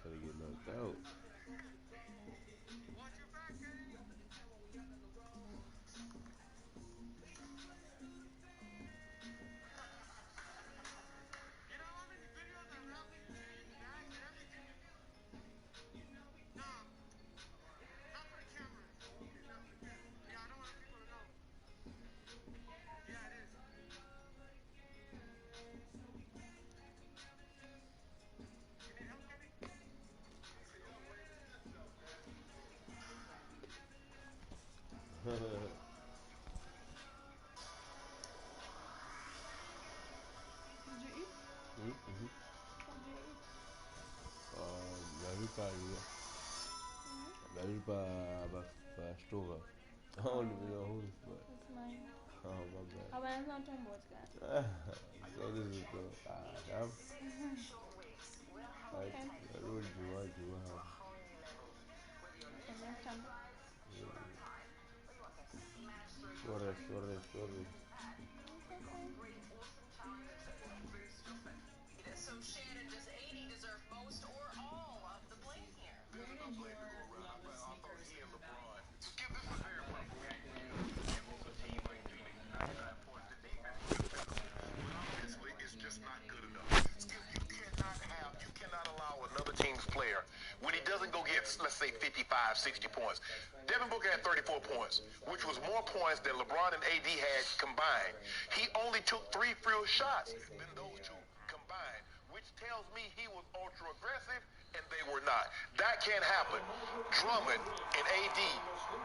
trying to get knocked out. By Stora. I don't even know who's, but. That's mine. Oh, my bad. Aber er ist noch ein Wodka. So this is the. I really do like you. Wow. Sorry. So Shannon, does AD deserve most or all of the blame here? Where did your sneakers come about? Skip, this was very well. Obviously, it's just not good enough. Skip, you cannot allow another team's player when he doesn't go get, let's say, 55, 60 points. Devin Booker had 34 points, which was more points than LeBron and AD had combined. He only took 3 field shots than those two combined, which tells me he was ultra aggressive and they were not. That can't happen. Drummond and AD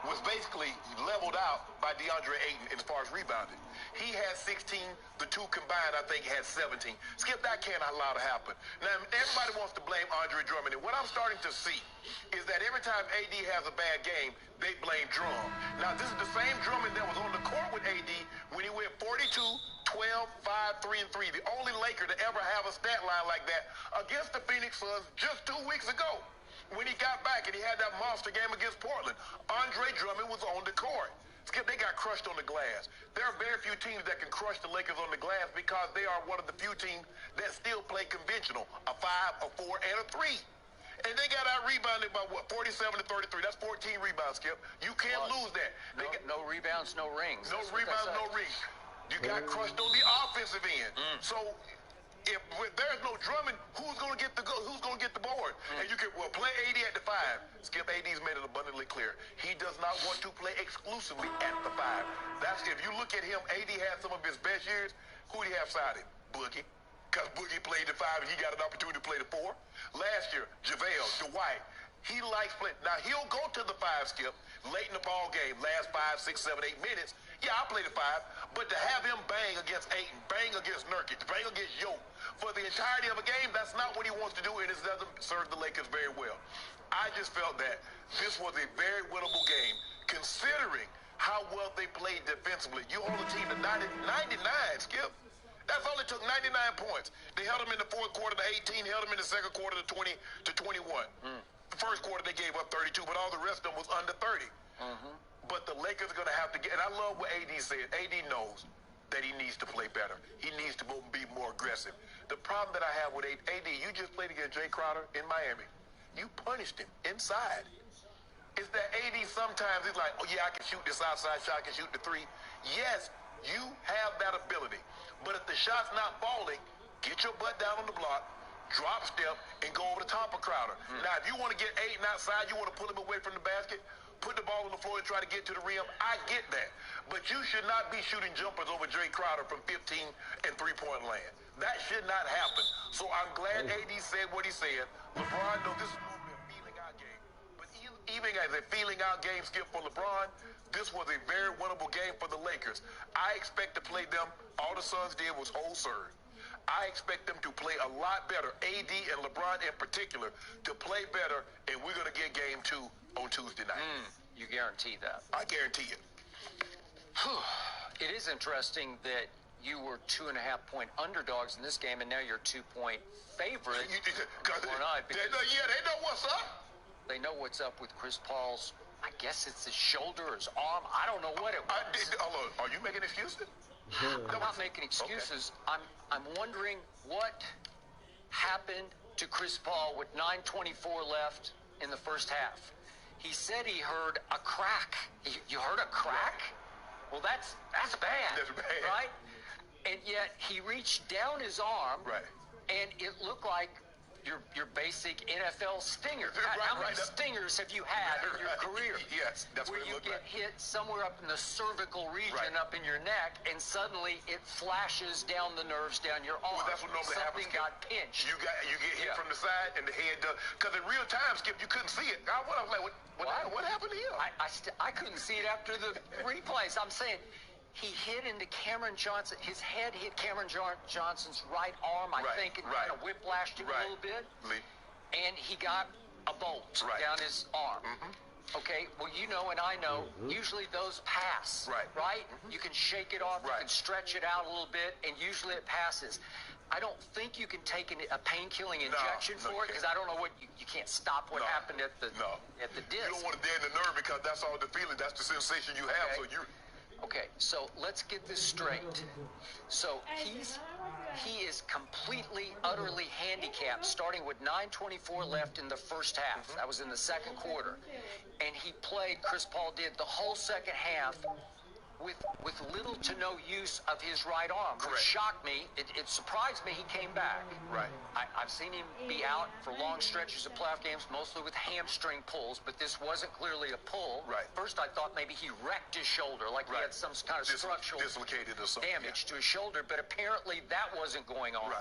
was basically leveled out by DeAndre Ayton as far as rebounding. He had 16, the two combined I think had 17. Skip, that can't allow to happen. Now everybody wants to blame Andre Drummond, and what I'm starting to see is that every time AD has a bad game, they blame Drum. Now this is the same Drummond that was on the court with AD when he went 42, 12, 5, 3, and 3. The only Laker to ever have a stat line like that against the Phoenix Suns just 2 weeks ago. When he got back and he had that monster game against Portland, Andre Drummond was on the court. Skip, they got crushed on the glass. There are very few teams that can crush the Lakers on the glass because they are one of the few teams that still play conventional, a 5, a 4, and a 3. And they got out rebounded by what, 47 to 33. That's 14 rebounds, Skip. You can't lose that. No rebounds, no rings. No rebounds, no rings. You got crushed on the offensive end. So if there's no Drummond, who's going to get the board? And you can play AD at the 5. Skip, AD's made it abundantly clear. He does not want to play exclusively at the 5. That's if you look at him, AD had some of his best years. Who do you have sided? Boogie. Because Boogie played the 5 and he got an opportunity to play the 4. Last year, JaVale, Dwight. He likes playing. Now, he'll go to the 5, Skip, late in the ball game, last 5, 6, 7, 8 minutes. Yeah, I'll play the 5. But to have him bang against Ayton, bang against Nurkic, bang against Yoke for the entirety of a game, that's not what he wants to do, and it doesn't serve the Lakers very well. I just felt that this was a very winnable game, considering how well they played defensively. You hold a team to 99, Skip. That's only took 99 points. They held them in the fourth quarter to 18, held them in the second quarter to 20 to 21. The first quarter they gave up 32, but all the rest of them was under 30. But the Lakers are going to have to get, and I love what AD said. AD knows that he needs to play better. He needs to be more aggressive. The problem that I have with AD, you just played against Jay Crowder in Miami. You punished him inside. It's that AD sometimes he's like, oh yeah, I can shoot this outside shot, I can shoot the 3. Yes, you have that ability. But if the shot's not falling, get your butt down on the block, drop step, and go over the top of Crowder. Now, if you want to get Ayton outside, you want to pull him away from the basket, put the ball on the floor and try to get to the rim, I get that. But you should not be shooting jumpers over Jay Crowder from 15 and three-point land. That should not happen. So I'm glad AD said what he said. LeBron knows this is normally a feeling-out game. But even as a feeling-out game, Skip, for LeBron, this was a very winnable game for the Lakers. I expect to play them. All the Suns did was hold serve. I expect them to play a lot better, AD and LeBron in particular, to play better, and we're going to get game 2 on Tuesday night. You guarantee that? I guarantee it. It is interesting that you were 2.5-point underdogs in this game, and now you're 2-point favorite. They know what's up. They know what's up with Chris Paul's, I guess it's his shoulder, his arm. I don't know what it was. Are you making excuses? I'm not making excuses. Okay. I'm wondering what happened to Chris Paul with 9:24 left in the first half. He said he heard a crack. You heard a crack? Well, that's bad. That's bad. Right? And yet he reached down his arm, Right. and it looked like your basic NFL stinger. How many stingers have you had in your career? Yes, that's where what it you looked get like. hit somewhere up in the cervical region, Right. up in your neck, and suddenly it flashes down the nerves down your arm. Well, that's what normally happens. Something got pinched. You get hit Yeah. from the side, and the head does. Because in real time, Skip, you couldn't see it. I was like, what happened to him? I couldn't see it after the replays. I'm saying he hit into Cameron Johnson. His head hit Cameron Johnson's right arm, I think, and kind of whiplashed him a little bit. And he got a bolt down his arm. Okay, well, you know and I know, usually those pass, right? You can shake it off, you can stretch it out a little bit, and usually it passes. I don't think you can take a pain-killing injection for it, because I don't know what, you can't stop what happened at the disc. You don't want to deaden the nerve, because that's all the feeling, that's the sensation you have, so you... Okay, so let's get this straight. So he is completely, utterly handicapped, starting with 9:24 left in the first half. That was in the second quarter. And he played, Chris Paul did, the whole second half with little to no use of his right arm, which shocked me. It surprised me he came back. I've seen him be out for long stretches of playoff games, mostly with hamstring pulls, but this wasn't clearly a pull. First, I thought maybe he wrecked his shoulder, like he had some kind of structural dislocated or something, damage to his shoulder, but apparently that wasn't going on.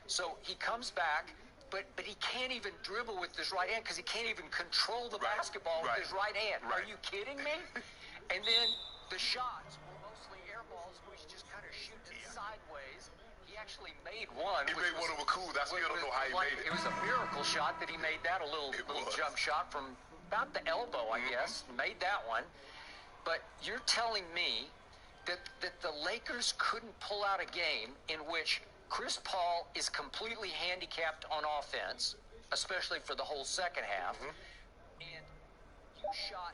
So he comes back, but he can't even dribble with his right hand, because he can't even control the basketball with his right hand. Are you kidding me? And then the shots were mostly air balls, which just kind of shoot it sideways. He actually made one. He made one of them cool. I still don't know how he made it. It was a miracle shot that he made that, a little jump shot from about the elbow, I guess. Made that one. But you're telling me that the Lakers couldn't pull out a game in which Chris Paul is completely handicapped on offense, especially for the whole second half, and you shot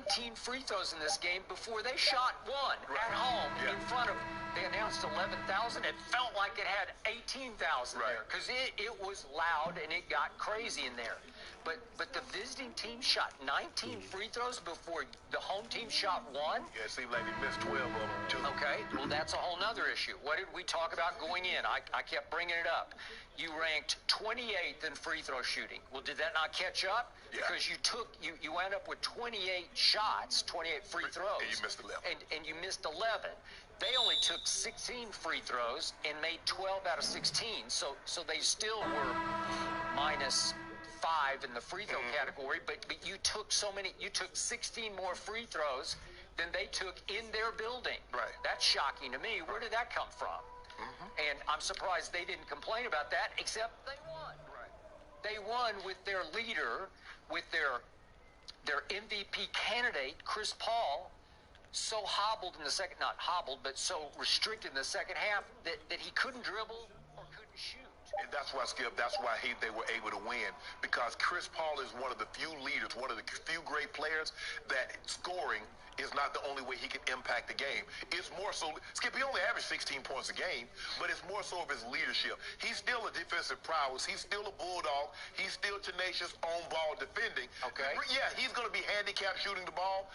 19 free throws in this game before they shot one at home in front of, they announced 11,000. It felt like it had 18,000 there, because it was loud and it got crazy in there. But the visiting team shot 19 free throws before the home team shot one? Yeah, it seemed like he missed 12 of them, too. Okay, well, that's a whole nother issue. What did we talk about going in? I kept bringing it up. You ranked 28th in free throw shooting. Well, did that not catch up? Because you wound up with 28 shots, 28 free throws. And you missed 11. And you missed 11. They only took 16 free throws and made 12 out of 16. So they still were minus 5 in the free throw category, but you took you took 16 more free throws than they took in their building. That's shocking to me. Where did that come from? And I'm surprised they didn't complain about that, except they won. They won with their leader, with their MVP candidate, Chris Paul, so hobbled in the second, not hobbled, but so restricted in the second half that he couldn't dribble or couldn't shoot. And that's why, Skip, that's why they were able to win. Because Chris Paul is one of the few leaders, one of the few great players that scoring is not the only way he can impact the game. It's more so, Skip, he only averaged 16 points a game, but it's more so of his leadership. He's still a defensive prowess. He's still a bulldog. He's still tenacious on ball defending. Yeah, he's going to be handicapped shooting the ball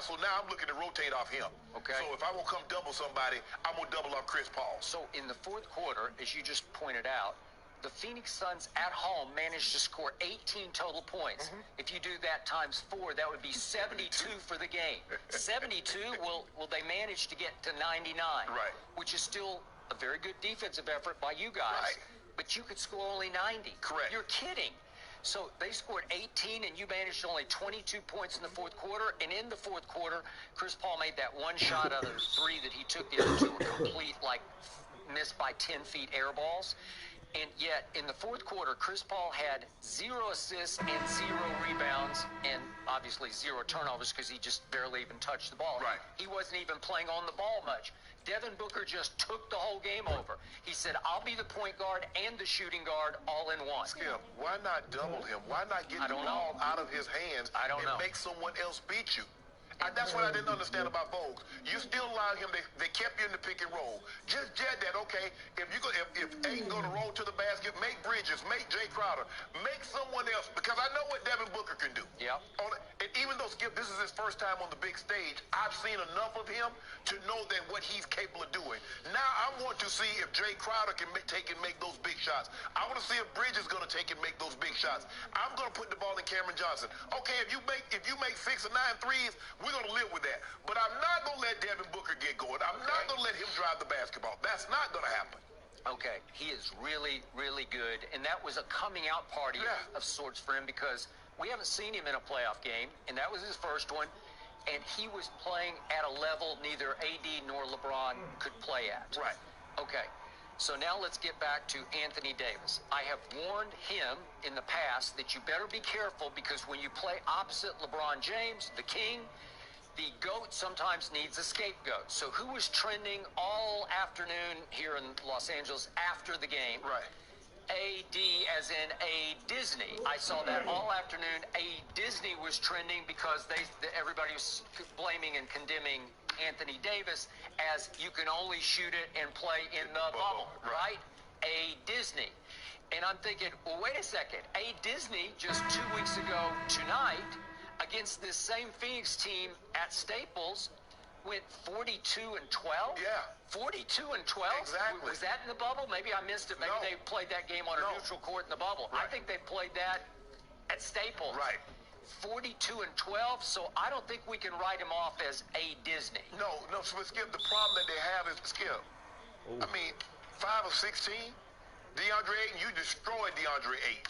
so now I'm looking to rotate off him. So if I will come double somebody, I'm going to double off Chris Paul. So in the fourth quarter, as you just pointed out, the Phoenix Suns at home managed to score 18 total points. If you do that times 4, that would be 72 for the game. 72, well, they managed to get to 99, which is still a very good defensive effort by you guys. But you could score only 90. You're kidding. So they scored 18, and you managed only 22 points in the fourth quarter. And in the fourth quarter, Chris Paul made that one shot out of 3 that he took. The other 2 were complete, like, missed by 10 feet air balls. And yet, in the fourth quarter, Chris Paul had 0 assists and 0 rebounds, and obviously 0 turnovers because he just barely even touched the ball. He wasn't even playing on the ball much. Devin Booker just took the whole game over. He said, I'll be the point guard and the shooting guard all in one. Skip, why not double him? Why not get the ball out of his hands and make someone else beat you? That's what I didn't understand about Vogels. You still allow him. They kept you in the pick and roll. Just jet that. Okay, if Ayton going to roll to the basket, make Bridges, make Jay Crowder, make someone else. Because I know what Devin Booker can do. Yeah. And even though Skip, this is his first time on the big stage, I've seen enough of him to know that what he's capable of doing. Now I want to see if Jay Crowder can take and make those big shots. I want to see if Bridges is going to take and make those big shots. I'm going to put the ball in Cameron Johnson. Okay, if you make 6 or 9 threes, we're going to live with that. But I'm not going to let Devin Booker get going. I'm not going to let him drive the basketball. That's not going to happen. Okay, he is really, really good, and that was a coming out party of sorts for him because we haven't seen him in a playoff game, and that was his first one, and he was playing at a level neither AD nor LeBron could play at. Right. Okay, so now let's get back to Anthony Davis. I have warned him in the past that you better be careful because when you play opposite LeBron James, the king, the GOAT sometimes needs a scapegoat. So who was trending all afternoon here in Los Angeles after the game? Right. AD as in A Disney. I saw that all afternoon. A Disney was trending because everybody was blaming and condemning Anthony Davis as you can only shoot it and play in the bubble, right? A Disney. And I'm thinking, well, wait a second. A Disney just 2 weeks ago tonight against this same Phoenix team at Staples went 42-12? Yeah. 42-12? Exactly. Was that in the bubble? Maybe I missed it. Maybe they played that game on a neutral court in the bubble. Right. I think they played that at Staples. Right. 42-12, so I don't think we can write him off as A Disney. No, so Skip, the problem that they have is, Skip, I mean, 5 of 16, DeAndre Ayton, you destroyed DeAndre Ayton.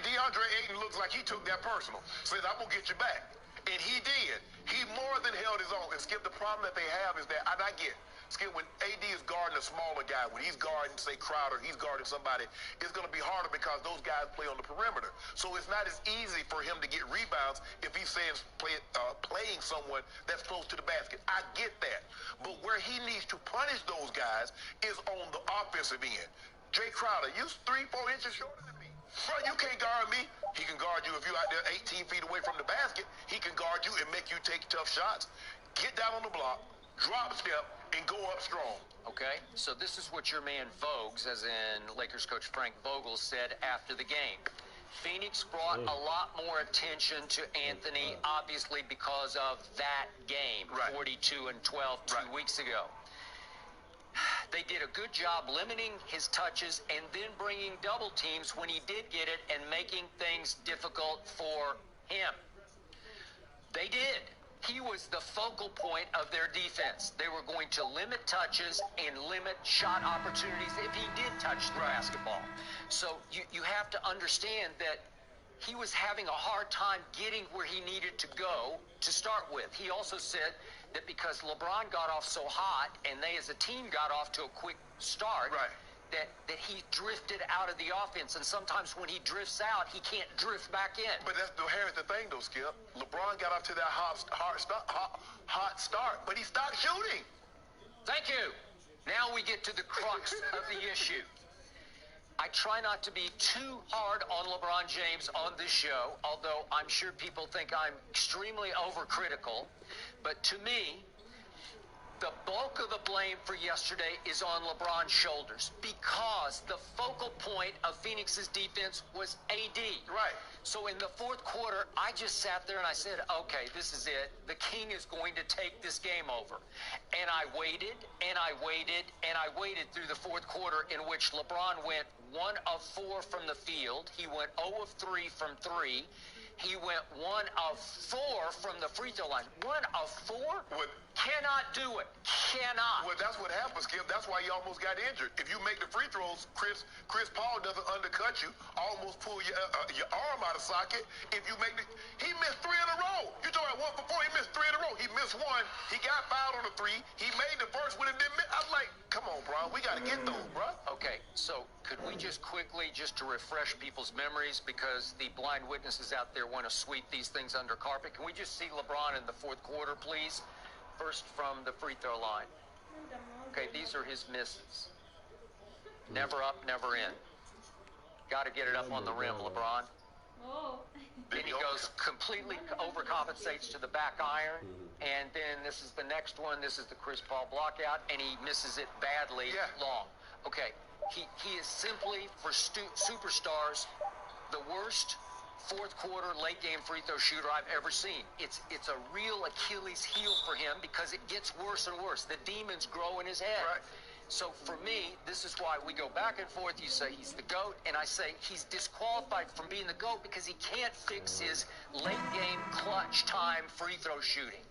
DeAndre Ayton looks like he took that personal. Says, I'm going to get you back. And he did. He more than held his own. And Skip, the problem that they have is that, and I get, Skip, when AD is guarding a smaller guy, when he's guarding, say, Crowder, he's guarding somebody, it's going to be harder because those guys play on the perimeter. So it's not as easy for him to get rebounds if he's saying playing someone that's close to the basket. I get that. But where he needs to punish those guys is on the offensive end. Jay Crowder, you 3-4 inches shorter than me. Bro, you can't guard me. He can guard you if you're out there 18 feet away from the basket. He can guard you and make you take tough shots. Get down on the block, drop step, and go up strong. Okay, so this is what your man Vogues, as in Lakers coach Frank Vogel, said after the game. Phoenix brought a lot more attention to Anthony, obviously because of that game, 42-12 2 weeks ago. They did a good job limiting his touches and then bringing double teams when he did get it and making things difficult for him. They did. He was the focal point of their defense. They were going to limit touches and limit shot opportunities if he did touch the basketball. So you have to understand that he was having a hard time getting where he needed to go to start with. He also said that because LeBron got off so hot and they as a team got off to a quick start, that he drifted out of the offense. And sometimes when he drifts out, he can't drift back in. But here's the thing, though, Skip. LeBron got off to that hot start, but he stopped shooting. Thank you. Now we get to the crux of the issue. I try not to be too hard on LeBron James on this show, although I'm sure people think I'm extremely overcritical. But to me, the bulk of the blame for yesterday is on LeBron's shoulders because the focal point of Phoenix's defense was AD. Right. So in the fourth quarter, I just sat there and I said, okay, this is it. The king is going to take this game over. And I waited, and I waited, and I waited through the fourth quarter in which LeBron went 1 of 4 from the field. He went 0 of 3 from 3. He went 1 of 4 from the free throw line. 1 of 4? Cannot do it. Cannot. Well, that's what happens, Skip. That's why he almost got injured. If you make the free throws, Chris Paul doesn't undercut you, almost pull your arm out of socket. If you make he missed 3 in a row. You talking about 1 for 4? He missed 3 in a row. He missed 1. He got fouled on the 3. He made the first one and didn't miss. I'm like, come on, bro. We got to get those, bro. Okay, so could we just quickly, just to refresh people's memories, because the blind witnesses out there want to sweep these things under carpet, can we just see LeBron in the fourth quarter, please? First from the free throw line. Okay, these are his misses. Never up, never in. Got to get it up on the rim, LeBron. Then he goes completely overcompensates to the back iron, and then this is the next one. This is the Chris Paul blockout, and he misses it badly long. Okay, he is simply, for superstars, the worst fourth quarter late game free throw shooter I've ever seen. It's a real Achilles heel for him because it gets worse and worse. The demons grow in his head. Right. So for me, this is why we go back and forth. You say he's the GOAT, and I say he's disqualified from being the GOAT because he can't fix his late game clutch time free throw shooting.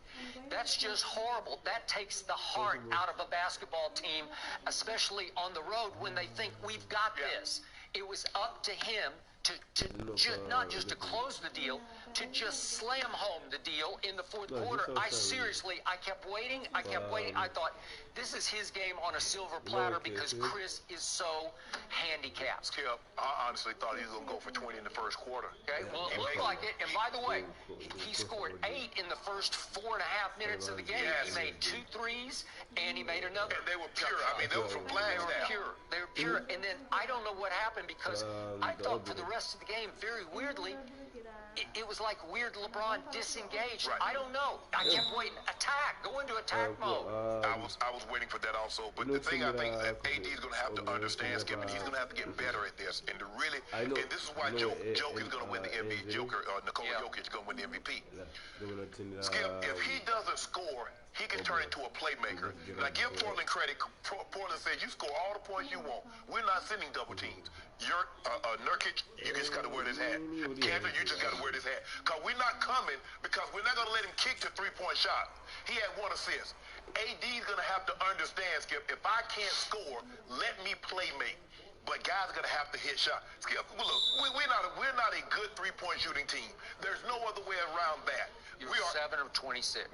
That's just horrible. That takes the heart out of a basketball team, especially on the road when they think we've got this. It was up to him to not just to close the deal, to just slam home the deal in the fourth quarter. I kept waiting. I thought, this is his game on a silver platter because Chris is so handicapped. Skip, I honestly thought he was going to go for 20 in the first quarter. Okay, well, it looked like it. And by the way, he scored 8 in the first 4.5 minutes of the game. He made 2 threes, and he made another. And they were pure. I mean, they were from flags down. They were pure. And then I don't know what happened because I thought for the rest of the game, very weirdly, it was like weird LeBron disengaged. Right. I don't know. I kept waiting. Go into attack mode. I was waiting for that also. But the thing I think that AD is going to have to understand, Skip, and he's going to have to get better at this. And to really, and this is why Joke is going to win the MVP. Nikola Jokic is going to win the MVP. Skip, if he doesn't score, he can turn into a playmaker. Now, give Portland credit. Portland said, you score all the points you want. We're not sending double teams. Nurkic, you just got to wear this hat. Kansas, you just got to wear this hat. Because we're not coming, because we're not going to let him kick the three-point shot. He had 1 assist. AD's going to have to understand, Skip, if I can't score, let me playmate. But guys are going to have to hit shots. Skip, look, we're not a good three-point shooting team. There's no other way around that. We are 7 of 26.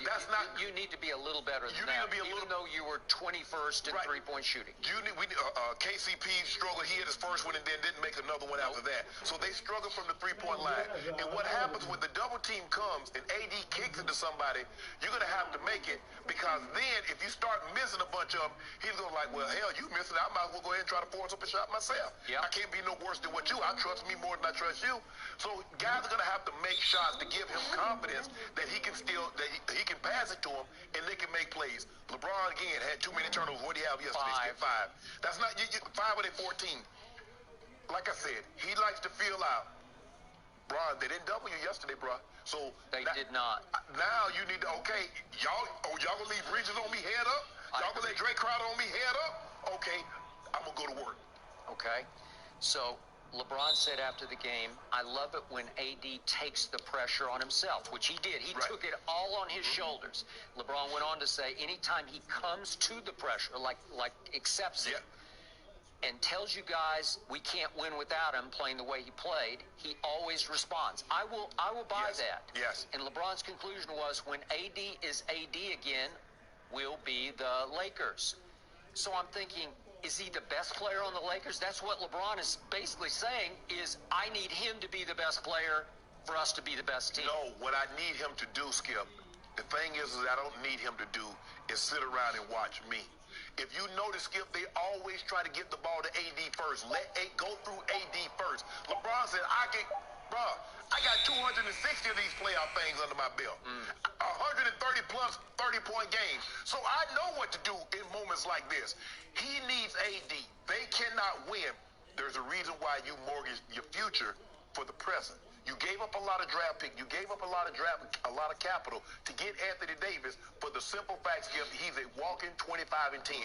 That's not. You need to be a little better than you that. Need to be a even though you were 21st in three-point shooting. KCP struggled. He had his first one and then didn't make another one after that. So they struggle from the three-point line. And what happens when the double team comes and AD kicks into somebody, you're going to have to make it, because then if you start missing a bunch of them, he's going to like, well, hell, you missing it. I might as well go ahead and try to force up a shot myself. Yep. I can't be no worse than what you. I trust me more than I trust you. So guys are going to have to make shots to give him confidence that he can he can pass it to him and they can make plays. LeBron, again, had too many turnovers. What did he have yesterday? 5. That's not 5 of their 14. Like I said, he likes to feel out. Bron, they didn't double you yesterday, bro. So they did not. Now you need to, y'all gonna leave Bridges on me head up? Y'all gonna let Drake Crowder on me head up? Okay, I'm gonna go to work. Okay, so LeBron said after the game, I love it when AD takes the pressure on himself, which he did. He took it all on his shoulders. LeBron went on to say, anytime he comes to the pressure, like accepts it, and tells you guys we can't win without him playing the way he played, he always responds. I will buy that. Yes. And LeBron's conclusion was, when AD is AD again, we'll be the Lakers. So I'm thinking, is he the best player on the Lakers? That's what LeBron is basically saying, is I need him to be the best player for us to be the best team. No, what I need him to do, Skip, the thing is I don't need him to do is sit around and watch me. If you notice, Skip, they always try to get the ball to AD first. Go through AD first. LeBron said, I got 260 of these playoff things under my belt. 130 plus 30-point games. So I know what to do in moments like this. He needs AD. They cannot win. There's a reason why you mortgage your future for the present. You gave up a lot of draft picks. You gave up a lot of capital to get Anthony Davis for the simple fact, Skip, he's a walking 25 and 10.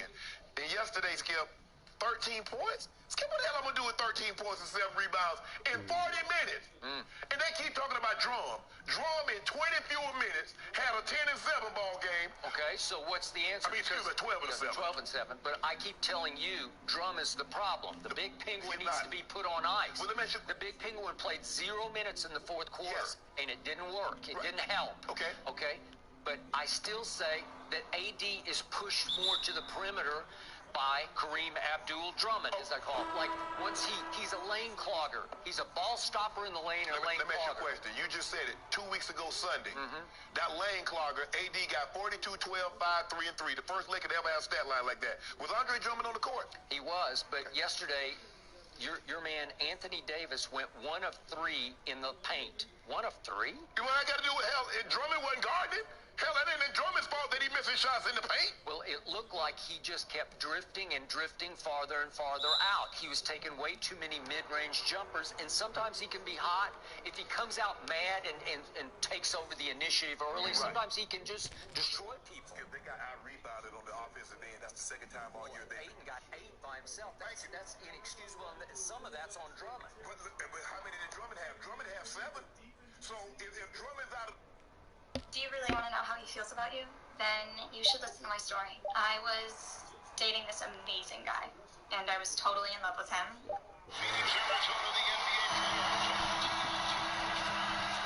And yesterday, Skip, 13 points? Skip, what the hell I'm going to do with 13 points and 7 rebounds in 40 minutes? And they keep talking about Drum. Drum in 20 fewer minutes had a 10 and 7 ball game. Okay, so what's the answer? I mean, excuse me, 12 and 7. 12 and 7. But I keep telling you, Drum is the problem. The big penguin needs to be put on ice. Well, the big penguin played 0 minutes in the fourth quarter, and it didn't work. It didn't help. Okay. But I still say that AD is pushed more to the perimeter by Kareem Abdul-Drummond, as I call him. Like, once he's a lane clogger. He's a ball stopper in the lane and a lane clogger. Let me ask you a question. You just said it 2 weeks ago Sunday. That lane clogger, AD got 42, 12, 5, 3, and 3. The first Laker to ever have a stat line like that. Was Andre Drummond on the court? He was, but yesterday your man Anthony Davis went 1 of 3 in the paint. 1 of 3? What I got to do with hell? Drummond wasn't guarding him. Hell, that ain't Drummond's fault that he missing shots in the paint. Well, it looked like he just kept drifting and drifting farther and farther out. He was taking way too many mid-range jumpers, and sometimes he can be hot. If he comes out mad and takes over the initiative early, sometimes he can just destroy people. If they got out-rebounded on the offensive end, that's the second time all year. Ayton got 8 by himself. That's inexcusable, and some of that's on Drummond. But how many did Drummond have? Drummond have 7. So if Drummond's out of... Do you really want to know how he feels about you? Then you should listen to my story. I was dating this amazing guy, and I was totally in love with him. Phoenix, Arizona, the NBA playoffs.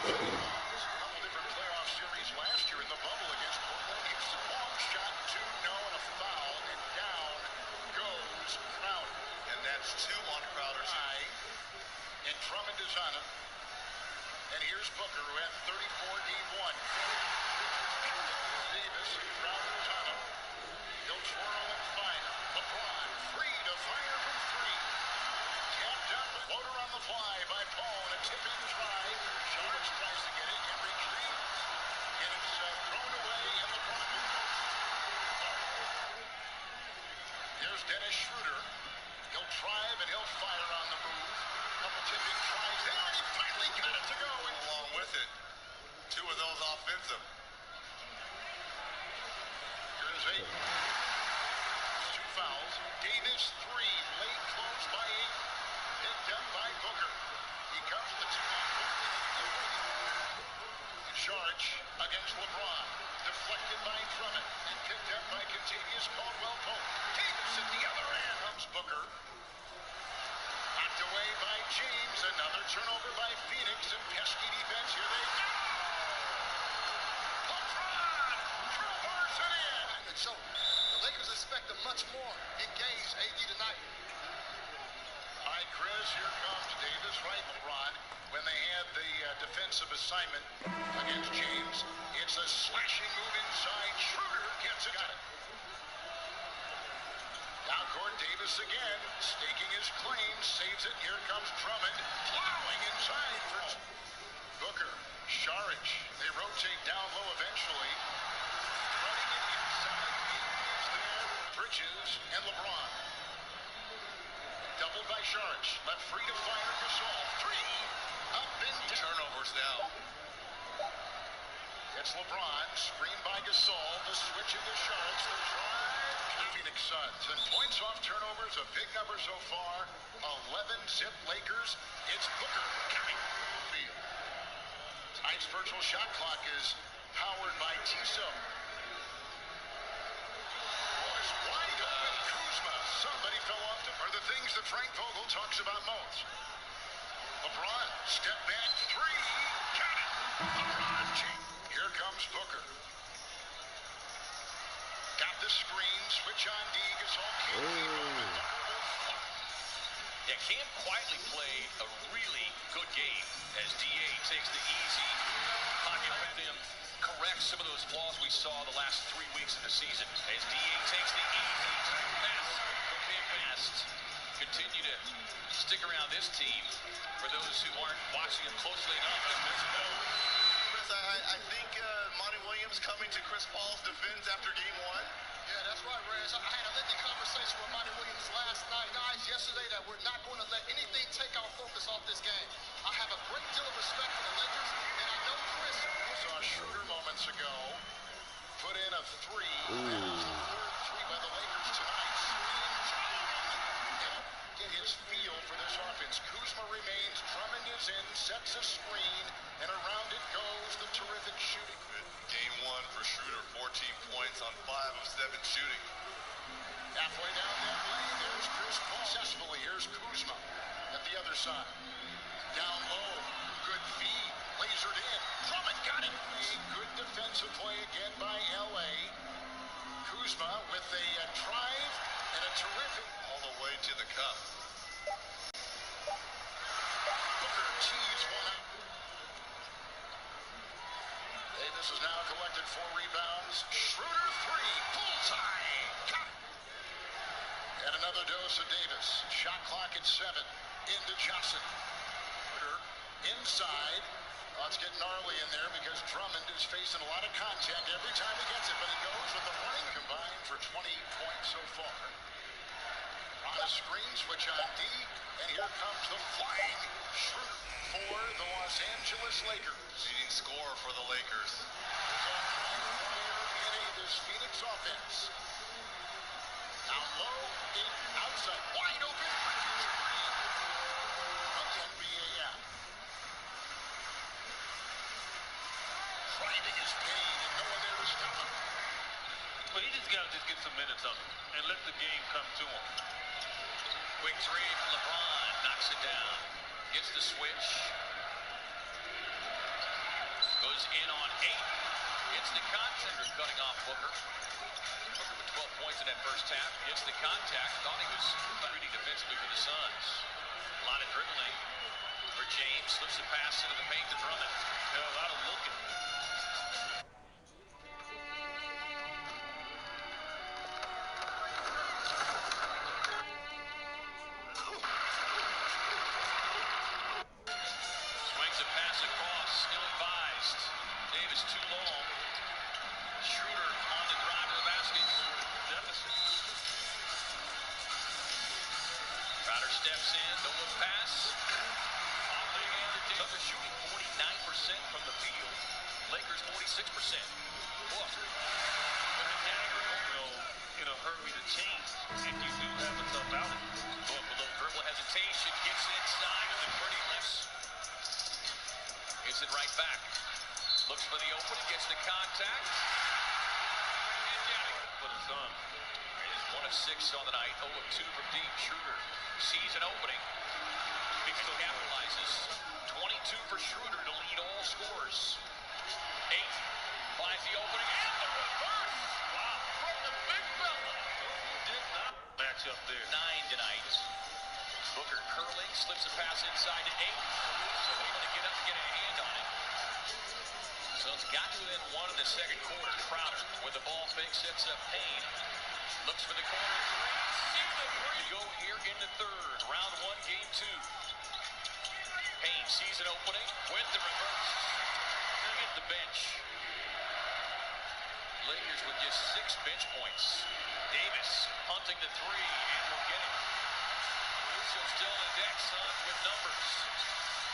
A couple different playoff series last year in the bubble against Portland. It's a long shot, 2, no, and a foul, and down goes Crowder. And that's 2 on Crowder's High, and Drummond is on him. And here's Booker, who had 34 game 1. Davis, Crowder is on him. He'll twirl and fire. LeBron, free to fire from 3. Tapped up, floater on the fly by Paul, and a tip-in try. Sharks tries to get it, and retreats. And it's thrown away, and LeBron will post. Here's Dennis Schroeder. He'll drive, and he'll fire on the move. Couple tipping tries there, and he finally got it to go. And along with it. 2 of those offensive. Here's 8. 2 fouls. Davis, 3. Late close by 8. Picked up by Booker. He comes to the 2-man. Charge against LeBron. Deflected by Drummond. And picked up by Contavious Caldwell-Pope. Davis at the other end. Comes Booker. Knocked away by James. Another turnover by Phoenix. And pesky defense. Here they go. LeBron dribbers it in. So the Lakers expect a much more engaged AD tonight. All right, Chris, here comes Davis, right, LeBron. When they had the defensive assignment against James, it's a slashing move inside. Schroeder gets it. Got it. Down court, Davis again, staking his claim, saves it. Here comes Drummond, plowing inside for Booker. Saric, they rotate down low eventually. Running it inside. It's there. Bridges and LeBron. Doubled by Saric. Left free to fire. Gasol. 3. Up and down. Turnovers now. It's LeBron. Screened by Gasol. The switch into Saric. The drive. Phoenix Suns. And points off turnovers. A big number so far. 11 zip Lakers. It's Booker. Coming. Field. Tonight's virtual shot clock is powered by Tissot. Boys, wide open. Kuzma. Somebody fell off. Are the things that Frank Vogel talks about most. LeBron, step back 3. Got it. LeBron. Here comes Booker. Got the screen. Switch on D. Gasol. Yeah, Cam quietly played a really good game as DA takes the easy pocket with him, corrects some of those flaws we saw the last 3 weeks of the season. As DA takes the easy pass, continue to stick around this team for those who aren't watching him closely enough. Chris, I think Monty Williams coming to Chris Paul's defense after game 1. Yeah, that's right, Rez. I had a lengthy conversation with Monty Williams last night, guys, yesterday, that we're not going to let anything take our focus off this game. I have a great deal of respect for the Lakers, and I know Chris. We saw Schroeder moments ago put in a 3. That is the 3rd 3 by the Lakers tonight. Get his feel for this offense. Kuzma remains. Drummond is in, sets a screen, and around it goes the terrific shooting. Game 1 for Schroeder, 14 points on 5 of 7 shooting. Halfway down that lane, there's Chris Paul. Successfully, here's Kuzma at the other side. Down low, good feed, lasered in. Drummond got it. A good defensive play again by L.A. Kuzma with a drive and a terrific... All the way to the cup. Booker tees one out. Davis has now collected 4 rebounds. Schroeder 3. Bullseye. Got it. And another dose of Davis. Shot clock at 7. into Johnson. Inside. Oh, it's getting gnarly in there because Drummond is facing a lot of contact every time he gets it, but he goes with the running. Combined for 20 points so far. On a screen, switch on D, and here comes the flying Schroeder for the Los Angeles Lakers. Leading scorer for the Lakers. This Phoenix offense. Down low, outside, wide open. From the NBA app. Driving his pain and no one there to stop him. But he just got to get some minutes on him and let the game come to him. Quick three from LeBron. Knocks it down. Gets the switch. Goes in on 8. Gets the contact. Cutting off Booker. Booker with 12 points in that first half. Gets the contact. Thought he was reading defensively for the Suns. A lot of dribbling for James. Slips a pass into the paint to Drummond. Yeah, a lot of looking. Swings a pass across. Ill-advised. Davis too long. Schroeder on the drive to the basket. Deficit. Crowder steps in. No look pass. Tucker shooting 49% from the field. Lakers 46%. Book. With the dagger. In a hurry to change if you do have a tough outing. Book with a little dribble hesitation. Gets inside of the pretty lips. Gets it right back. Looks for the opening. Gets the contact. And down For the Suns. is 1 of 6 on the night. 0 of 2 from deep. Schroeder sees an opening. And capitalizes. 22 for Schroeder to lead all scorers. 8 finds the opening and the reverse. Wow. From the big fella. Did not match up there. 9 tonight. Booker curling, slips a pass inside to 8. So able to get up and get a hand on it. Suns got to within 1 in the second quarter. Crowder with the ball fake sets up Payne. Looks for the corner 3. See the 3 go here in the third. Round 1, game 2. Payne sees an opening with the reverse. Sitting at the bench. Lakers with just 6 bench points. Davis hunting the 3 and will get it. Caruso still on the deck. Suns with numbers.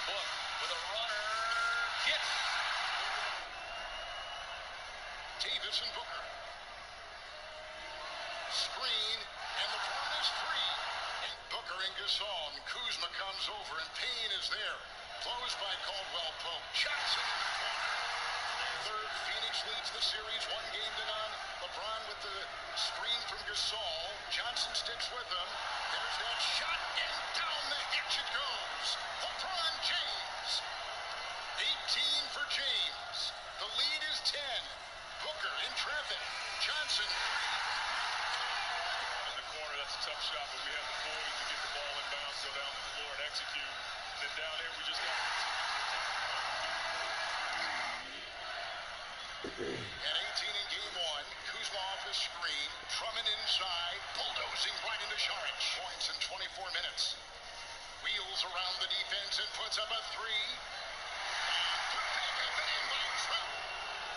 Book with a runner. Gets. Davis and Booker. Screen, and LeBron is free. And Booker and Gasol, and Kuzma comes over, and Payne is there. Closed by Caldwell Pope. Johnson in the corner. Third, Phoenix leads the series 1 game to none. LeBron with the screen from Gasol. Johnson sticks with him. There's that shot, and down the hitch it goes. LeBron James. 18 for James. The lead is 10. Booker in traffic. Johnson. In the corner, that's a tough shot, but we have the poise to get the ball in bounds, go down the floor and execute. And then down here, we just got. At 18 in game 1, Kuzma off the screen. Drummond inside, bulldozing right into Saric. Points in 24 minutes. Wheels around the defense and puts up a 3. Put back up and in by Drummond.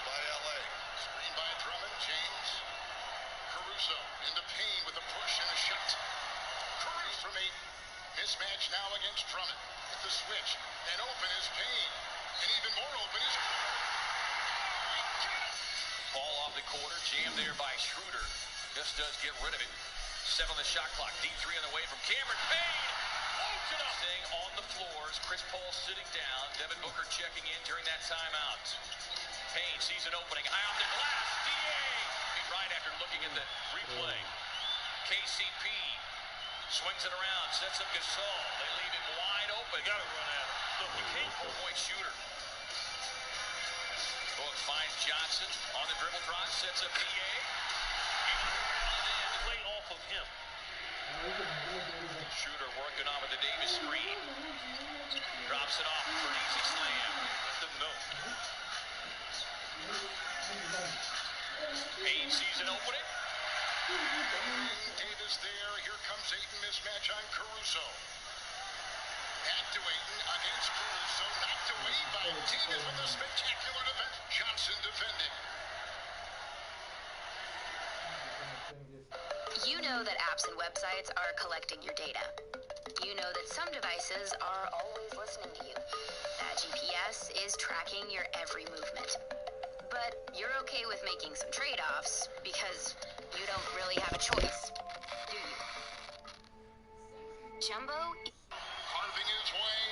By LA. Screen by Drummond, James. Caruso into Payne with a push and a shot. Caruso from 8. Mismatch now against Drummond. With the switch. And open is Payne. And even more open is... Ball off the quarter. Jammed there by Schroeder. Just does get rid of it. 7 on the shot clock. Deep 3 on the way from Cameron Payne. Oaks it up. Staying on the floors. Chris Paul sitting down. Devin Booker checking in during that timeout. Payne sees an opening. High off the glass. D.A. right after looking at the replay. KCP swings it around. Sets up Gasol. They leave him wide open. Got to run at him. Look, we can't 4-point shooter. Book finds Johnson on the dribble drive. Sets up D.A. play off of him. Shooter working on with the Davis screen. Drops it off for an easy slam. Let them know. Payne sees an opening. Davis there. Here comes Ayton. Mismatch on Caruso. Back to Ayton against Caruso. Knocked away by Davis with a spectacular defense. Johnson defending. You know that apps and websites are collecting your data. You know that some devices are always listening to you. That GPS is tracking your every movement. But you're okay with making some trade-offs because you don't really have a choice, do you? Jumbo? Carving his way.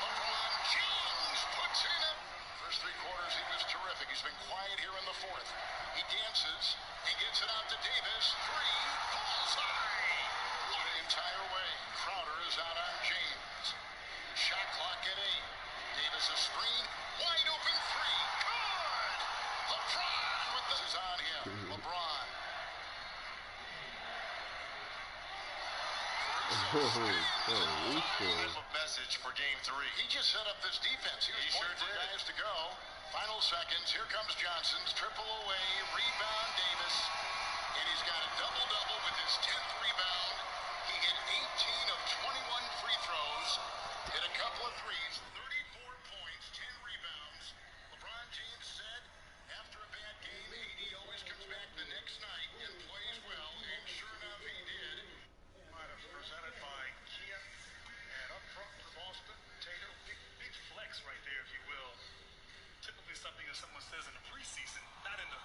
LeBron James puts in a... First three quarters, he was terrific. He's been quiet here in the fourth. He dances. He gets it out to Davis. Three. Bullseye. The entire way. Crowder is out on James. Shot clock at 8. Davis a screen. Wide open three. Good. LeBron with this is on him. LeBron. Message for game 3. He just set up this defense. He was pointing for guys to go. Final seconds. Here comes Johnson's triple away. Rebound Davis. And he's got a double-double with his 10th rebound. He hit 18 of 21 free throws. Hit a couple of threes. 34 points, 10 rebounds. LeBron James said after a bad game, AD always comes back the next night and plays well. And sure enough, he did. Presented by Kia. And up front for Boston, Tatum. Big flex right there, if you will. Typically something that someone says in the preseason, not in the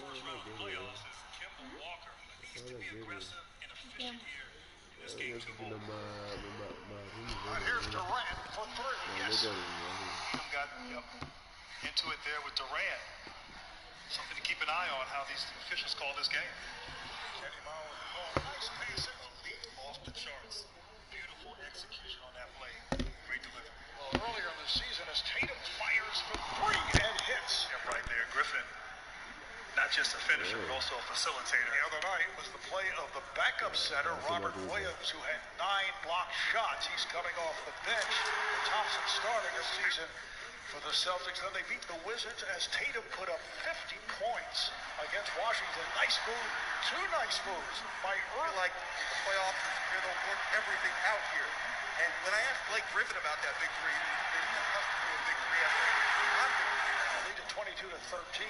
first round of the playoffs, is Kemba Walker needs to be aggressive and efficient here in this game 2 ball. Here's Durant for 3. Yes. Tatum got into it there with Durant. Something to keep an eye on how these officials call this game. Nice pass and off the charts. Beautiful execution on that play. Great delivery. Well, earlier in the season, as Tatum fires for 3 and hits. Yep, right there. Griffin, not just a finisher, but also a facilitator. The other night was the play of the backup center, Robert Williams, who had 9 blocked shots. He's coming off the bench. Thompson starting this season for the Celtics. Then they beat the Wizards as Tatum put up 50 points against Washington. Nice move. 2 nice moves by Earl. Like the playoffs, they'll work everything out here. And when I asked Blake Griffin about that big three, there must be a big three after lead to 22-13.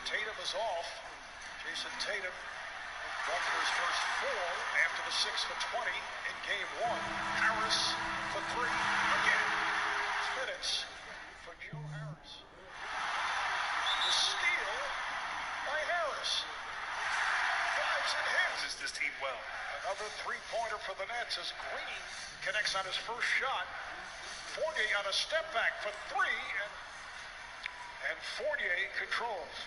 Tatum is off. Jason Tatum won for his first 4 after the 6 for 20 in game 1. Harris for 3 again. Minutes for Joe Harris. The steal by Harris. Drives and hits. This team well. Another 3-pointer for the Nets as Green connects on his first shot. Fournier on a step back for 3, and Fournier controls.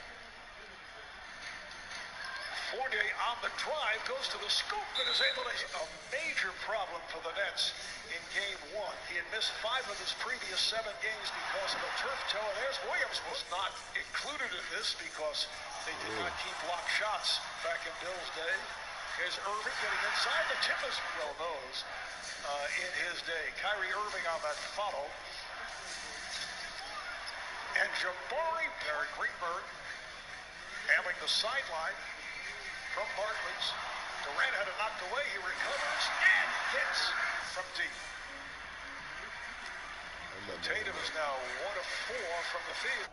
Fournier on the drive goes to the scoop and is able to hit a major problem for the Nets in game 1. He had missed 5 of his previous 7 games because of a turf toe. And there's Williams was not included in this because they did not keep blocked shots back in Bill's day. Here's Irving getting inside the tip as well knows in his day. Kyrie Irving on that follow. And Jabari Greenberg having the sideline from Barclays. Durant had it knocked away. He recovers and hits from deep. Tatum is now 1 of 4 from the field.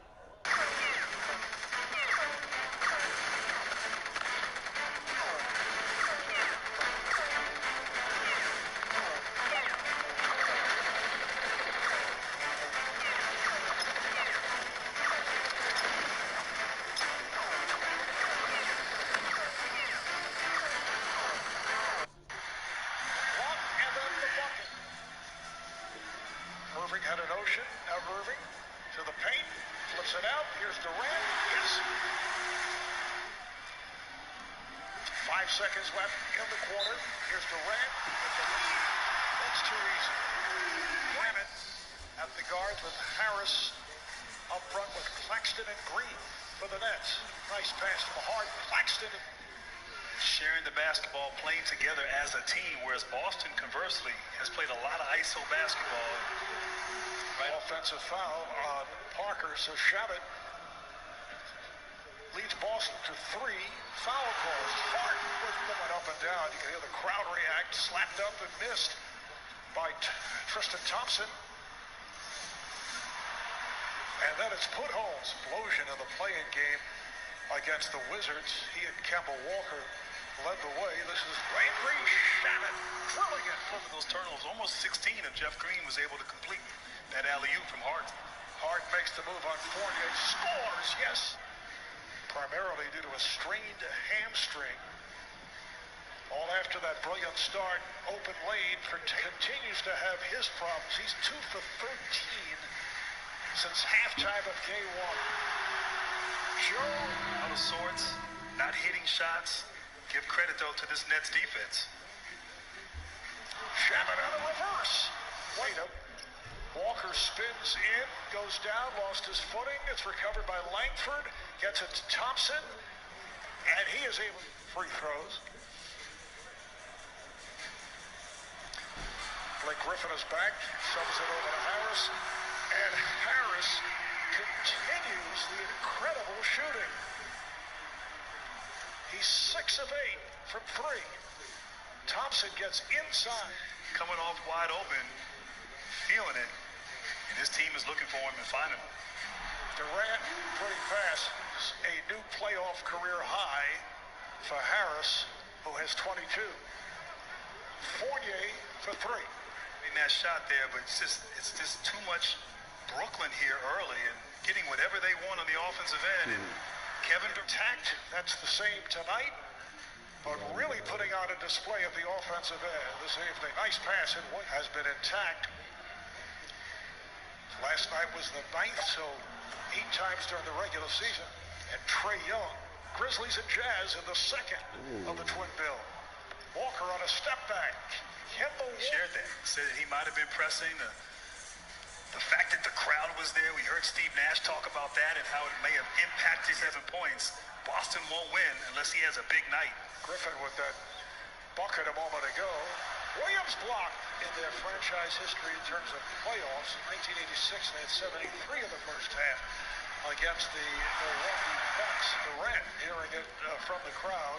Irving had an ocean. Now Irving to the paint. Flips it out. Here's Durant. Yes. 5 seconds left in the quarter. Here's Durant with the lead. That's too easy. Granite at the guards with Harris up front with Claxton and Green for the Nets. Nice pass from Harden. Claxton. Sharing the basketball, playing together as a team, whereas Boston, conversely, has played a lot of ISO basketball. Right. Offensive foul on Parker, so Shabbat leads Boston to 3 foul calls. Harden was going up and down. You can hear the crowd react, slapped up and missed. by Tristan Thompson. And then it's Putholm's explosion in the play-in game against the Wizards. He and Kemba Walker led the way. This is Landry Shamet drilling it. Both of those turnovers, almost 16, and Jeff Green was able to complete that alley-oop from Harden. Harden makes the move on Fournier. Scores, yes. Primarily due to a strained hamstring. All after that brilliant start, open lane for continues to have his problems. He's 2 for 13 since halftime of game one. Joe out of sorts, not hitting shots. Give credit, though, to this Nets defense. Shaman on a reverse. Wait up. Walker spins in, goes down, lost his footing. It's recovered by Langford. Gets it to Thompson. And he is able to free throws. Blake Griffin is back. Shoves it over to Harris. And Harris continues the incredible shooting. He's 6 of 8 from 3. Thompson gets inside. Coming off wide open, feeling it. And his team is looking for him and finding him. Durant, pretty fast. A new playoff career high for Harris, who has 22. Fournier for 3. In that shot there, but it's just too much Brooklyn here early and getting whatever they want on the offensive end. And Kevin attacked. That's the same tonight, but really putting on a display of the offensive end this evening. Nice pass and what has been intact. Last night was the 9th, so 8 times during the regular season. And Trae Young, Grizzlies and Jazz in the 2nd of the twin bill. Walker on a step back. Kemba shared that. Said that he might have been pressing. The fact that the crowd was there, we heard Steve Nash talk about that and how it may have impacted 7 points. Boston won't win unless he has a big night. Griffin with that bucket a moment ago. Williams blocked in their franchise history in terms of playoffs. In 1986, they had 73 in the first half against the Milwaukee Bucks. Durant hearing it from the crowd.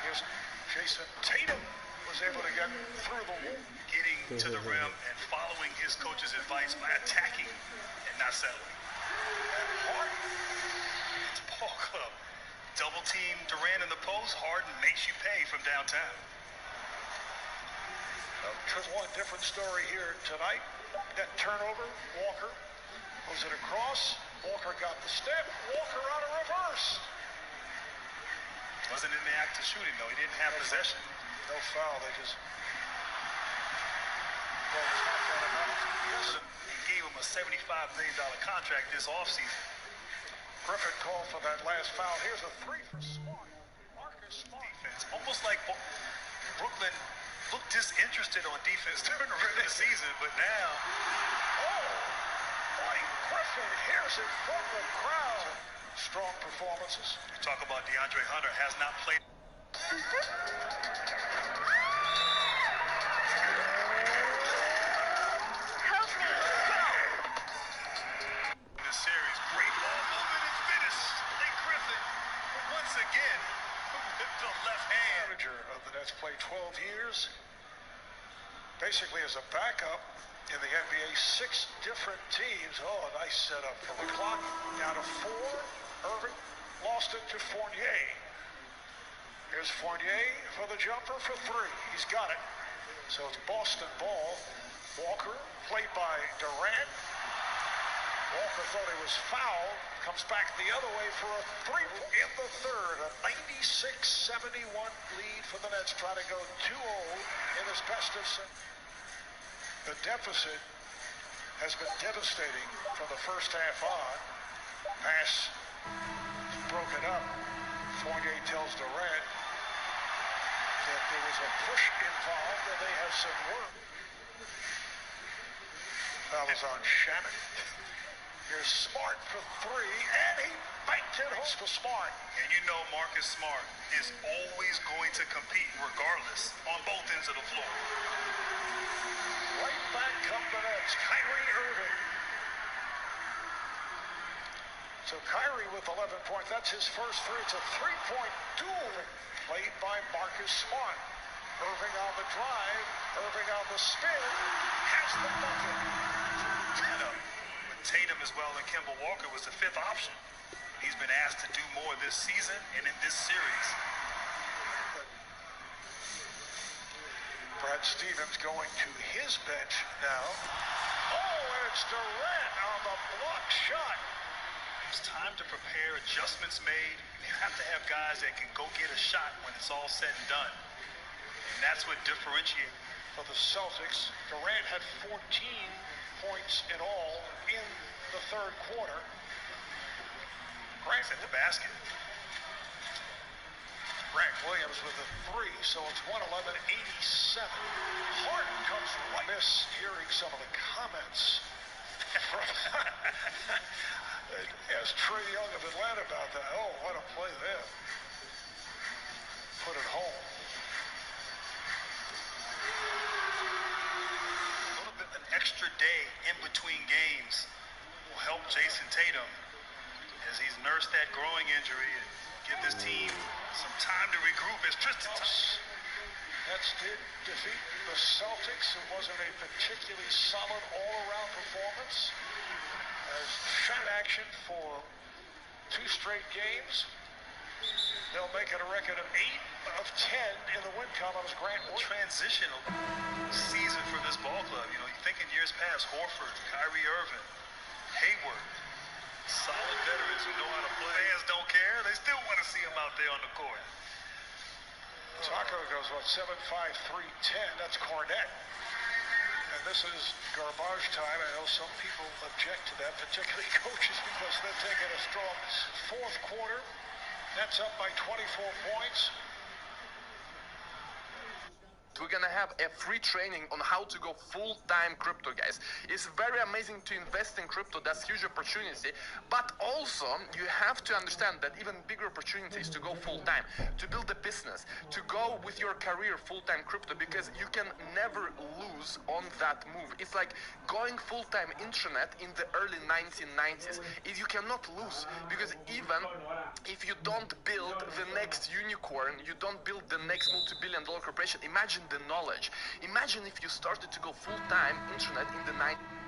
Here's Jason Tatum was able to get through the wall. Getting to the rim and following his coach's advice by attacking and not settling. And Harden. It's ball club. Double team Durant in the post. Harden makes you pay from downtown. One different story here tonight. That turnover, Walker moves it across. Walker got the step. Walker on a reverse. Wasn't in the act of shooting, though. He didn't have possession. No foul. They just... He gave him a $75 million contract this offseason. Griffin called for that last foul. Here's a 3 for Smart. Marcus Smart. Defense. Almost like Brooklyn looked disinterested on defense during the regular season, but now... Oh! Blake Griffin hears it from the crowd. Strong performances. You talk about DeAndre Hunter has not played... That's played 12 years. Basically as a backup in the NBA, 6 different teams. Oh, a nice setup for the clock. Down to 4. Irving lost it to Fournier. Here's Fournier for the jumper for 3. He's got it. So it's Boston ball. Walker, played by Durant. Walker thought he was fouled. Comes back the other way for a 3 in the third. A 96-71 lead for the Nets, trying to go 2-0 in this best of 7. The deficit has been devastating from the first half on. Pass broken up. Fournier tells Durant that there was a push involved and they have some work. Foul is on Shannon. Here's Smart for 3, and he banked it home for Smart. And you know Marcus Smart is always going to compete regardless on both ends of the floor. Right back come the Nets. Kyrie Irving. So Kyrie with 11 points. That's his first 3. It's a 3-point duel played by Marcus Smart. Irving on the drive. Irving on the spin. Has the bucket. With Tatum as well and Kemba Walker was the fifth option. He's been asked to do more this season and in this series. Brad Stevens going to his bench now. Oh, and it's Durant on the block shot. It's time to prepare, adjustments made. You have to have guys that can go get a shot when it's all said and done. And that's what differentiates. For the Celtics, Durant had 14 points in all in the third quarter. Grant at the basket. Grant Williams with a three, so it's 111-87. Harden comes right. Miss hearing some of the comments from as Trae Young of Atlanta about that. Oh, what a play there. Put it home. A little bit an extra day in between games will help Jason Tatum as he's nursed that growing injury and give this team some time to regroup. As Tristan Nets did defeat the Celtics. It wasn't a particularly solid all-around performance. As shot action for 2 straight games. They'll make it a record of 8 of 10 in the win column as Grant Williams. Transitional season for this ball club. You know, you think in years past, Horford, Kyrie Irving, Hayward, solid veterans who know how to play. Fans don't care. They still want to see him out there on the court. Taco goes, 7-5, 3-10. That's Cornette. And this is garbage time. I know some people object to that, particularly coaches, because they're taking a strong fourth quarter. Nets up by 24 points. We're gonna have a free training on how to go full-time crypto, guys. It's very amazing to invest in crypto. That's huge opportunity, but also you have to understand that even bigger opportunity is to go full-time, to build a business, to go with your career full-time crypto, because you can never lose on that move. It's like going full-time internet in the early 1990s. You cannot lose, because even if you don't build the next unicorn, you don't build the next multi-billion-dollar corporation, imagine the knowledge. Imagine if you started to go full-time internet in the 90s.